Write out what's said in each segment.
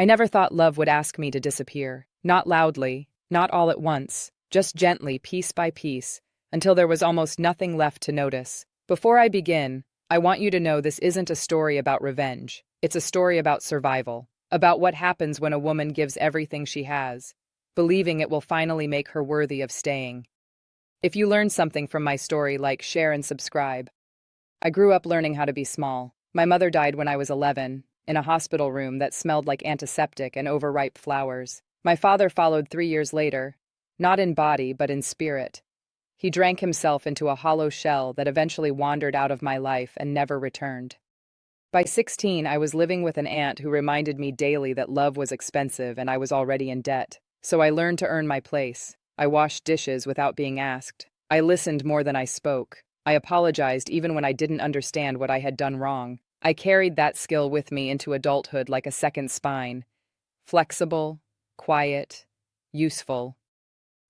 I never thought love would ask me to disappear. Not loudly, not all at once, just gently, piece by piece, until there was almost nothing left to notice. Before I begin, I want you to know this isn't a story about revenge. It's a story about survival, about what happens when a woman gives everything she has, believing it will finally make her worthy of staying. If you learned something from my story, like, share, and subscribe. I grew up learning how to be small. My mother died when I was 11, in a hospital room that smelled like antiseptic and overripe flowers. My father followed 3 years later, not in body but in spirit. He drank himself into a hollow shell that eventually wandered out of my life and never returned. By 16, I was living with an aunt who reminded me daily that love was expensive and I was already in debt. So I learned to earn my place. I washed dishes without being asked. I listened more than I spoke. I apologized even when I didn't understand what I had done wrong. I carried that skill with me into adulthood like a second spine. Flexible, quiet, useful.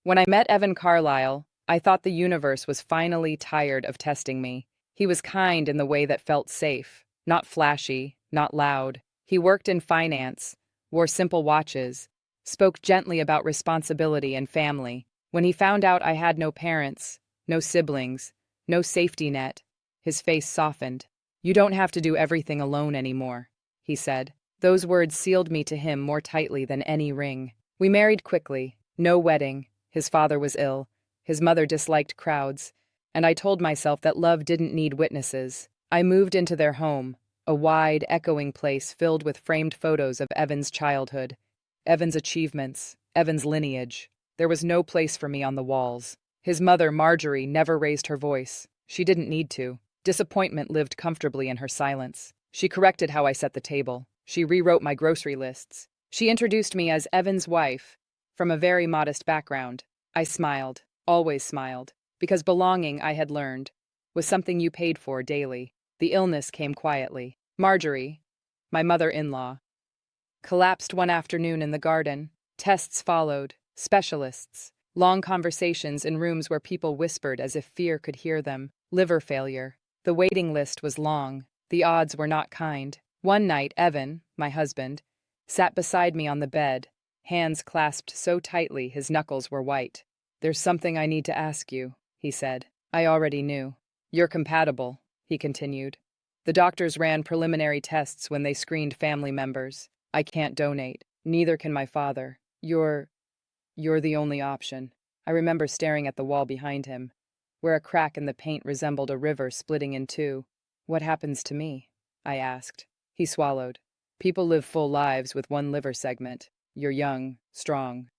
When I met Evan Carlisle, I thought the universe was finally tired of testing me. He was kind in the way that felt safe, not flashy, not loud. He worked in finance, wore simple watches, spoke gently about responsibility and family. When he found out I had no parents, no siblings, no safety net, his face softened. "You don't have to do everything alone anymore," he said. Those words sealed me to him more tightly than any ring. We married quickly. No wedding. His father was ill. His mother disliked crowds. And I told myself that love didn't need witnesses. I moved into their home, a wide, echoing place filled with framed photos of Evan's childhood, Evan's achievements, Evan's lineage. There was no place for me on the walls. His mother, Marjorie, never raised her voice. She didn't need to. Disappointment lived comfortably in her silence. She corrected how I set the table. She rewrote my grocery lists. She introduced me as Evan's wife, from a very modest background. I smiled, always smiled, because belonging, I had learned, was something you paid for daily. The illness came quietly. Marjorie, my mother-in-law, collapsed one afternoon in the garden. Tests followed, specialists, long conversations in rooms where people whispered as if fear could hear them. Liver failure. The waiting list was long. The odds were not kind. One night, Evan, my husband, sat beside me on the bed, hands clasped so tightly his knuckles were white. "There's something I need to ask you," he said. I already knew. "You're compatible," he continued. "The doctors ran preliminary tests when they screened family members. I can't donate. Neither can my father. You're the only option." I remember staring at the wall behind him, where a crack in the paint resembled a river splitting in two. "What happens to me?" I asked. He swallowed. "People live full lives with one liver segment. You're young, strong,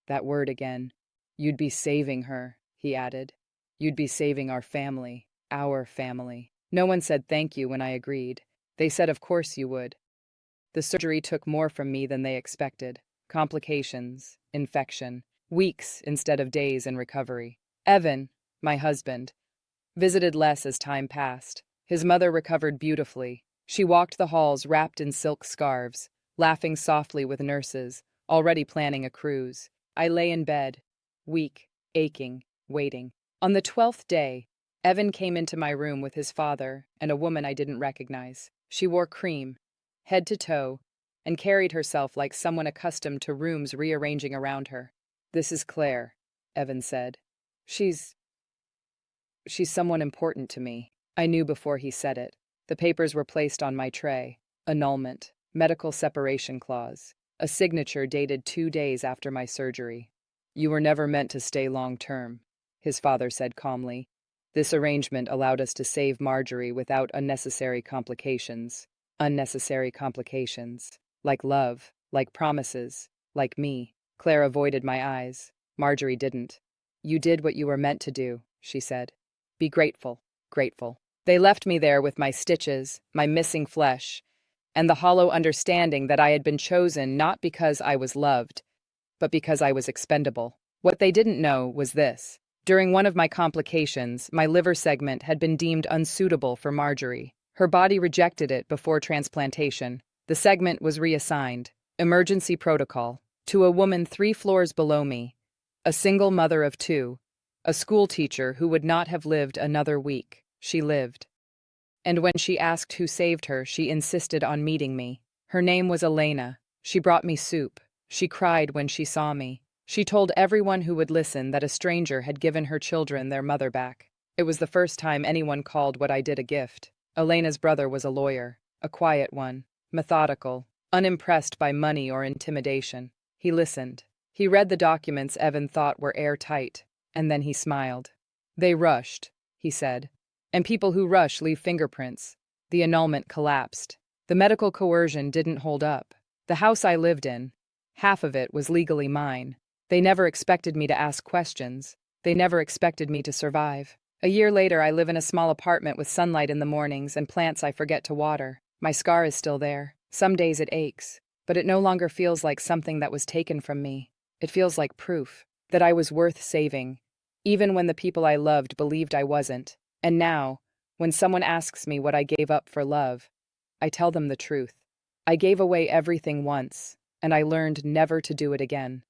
that word again. You'd be saving her," he added. "You'd be saving our family, our family." No one said thank you when I agreed. They said of course you would. The surgery took more from me than they expected. Complications, infection, weeks instead of days in recovery. Evan, my husband, visited less as time passed. His mother recovered beautifully. She walked the halls wrapped in silk scarves, laughing softly with nurses, already planning a cruise. I lay in bed, weak, aching, waiting. On the 12th day, Evan came into my room with his father and a woman I didn't recognize. She wore cream, head to toe, and carried herself like someone accustomed to rooms rearranging around her. "This is Claire," Evan said. She's someone important to me." I knew before he said it. The papers were placed on my tray. Annulment, medical separation clause, a signature dated 2 days after my surgery. "You were never meant to stay long-term," his father said calmly. "This arrangement allowed us to save Marjorie without unnecessary complications. Unnecessary complications. Like love, like promises, like me." Claire avoided my eyes. Marjorie didn't. "You did what you were meant to do," she said. "Be grateful, grateful." They left me there with my stitches, my missing flesh, and the hollow understanding that I had been chosen not because I was loved, but because I was expendable. What they didn't know was this. During one of my complications, my liver segment had been deemed unsuitable for Marjorie. Her body rejected it before transplantation. The segment was reassigned, emergency protocol, to a woman 3 floors below me, a single mother of 2, a school teacher who would not have lived another week. She lived. And when she asked who saved her, she insisted on meeting me. Her name was Elena. She brought me soup. She cried when she saw me. She told everyone who would listen that a stranger had given her children their mother back. It was the first time anyone called what I did a gift. Elena's brother was a lawyer, a quiet one, methodical, unimpressed by money or intimidation. He listened. He read the documents Evan thought were airtight, and then he smiled. They rushed, he said. And people who rush leave fingerprints. The annulment collapsed. The medical coercion didn't hold up. The house I lived in, half of it was legally mine. They never expected me to ask questions. They never expected me to survive. A year later, I live in a small apartment with sunlight in the mornings and plants I forget to water. My scar is still there. Some days it aches, but it no longer feels like something that was taken from me. It feels like proof that I was worth saving, even when the people I loved believed I wasn't. And now, when someone asks me what I gave up for love, I tell them the truth. I gave away everything once, and I learned never to do it again.